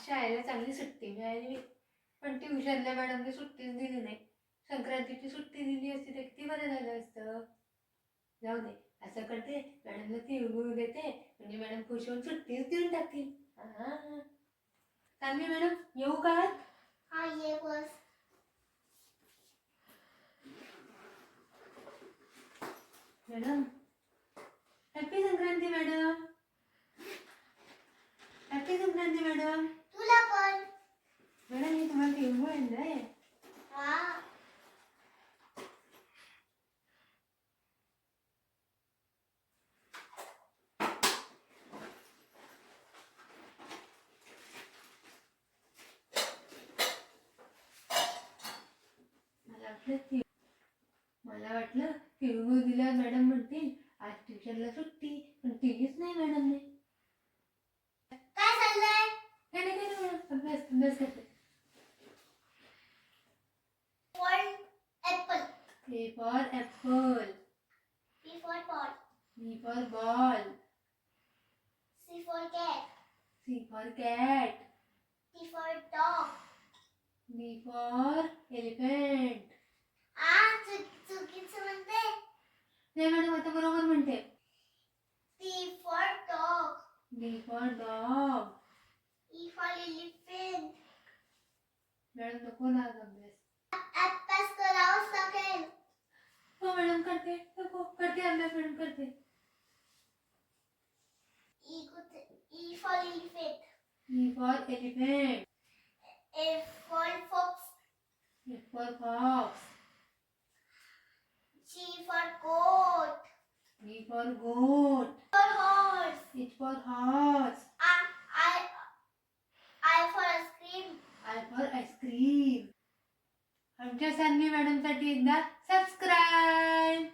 शाळेला चांगली सुट्टी मिळाली, पण ट्युशनला मॅडमने सुट्टीच दिली नाही. संक्रांतीची सुट्टी दिली असती तर किती बरं झालं असतं. जाऊ दे, असं करते, मॅडमला तिळगुळ देते, म्हणजे मॅडम खुश होऊन सुट्टीच देऊन टाकतील. चांगली मॅडम, येऊ का? हा ये बस. Madam, happy Sankranti madam. Happy Sankranti madam. तुला पण. मॅडम, मी तुम्हाला तिळगुळ आणलाय. हा. मला वाटलं तिळगुळ दिल्यावर मॅडम म्हणतील आज ट्युशनला सुट्टी, पण दिलीच नाही मॅडमने. काय चाललंय? काय नाही मॅडम, अभ्यास करते. Apple. A for apple. B for ball. B for ball. C for cat. C for cat. D for dog. D for elephant. चुकीचं म्हणते. नाही मॅडम, आता बरोबर म्हणते. D for dog. D for dog. E for elephant. Madam, नको ना आज अभ्यास. अभ्यास करावाच लागेल. हो मॅडम, करते. नको, करते अभ्यास मॅडम, करते. E for elephant. E for elephant. F for fox. F for fox. G for goat. G for goat. For horse. H for horse. I for ice cream. I for ice cream. आमच्या सान्वी मॅडमसाठी एकदा subscribe.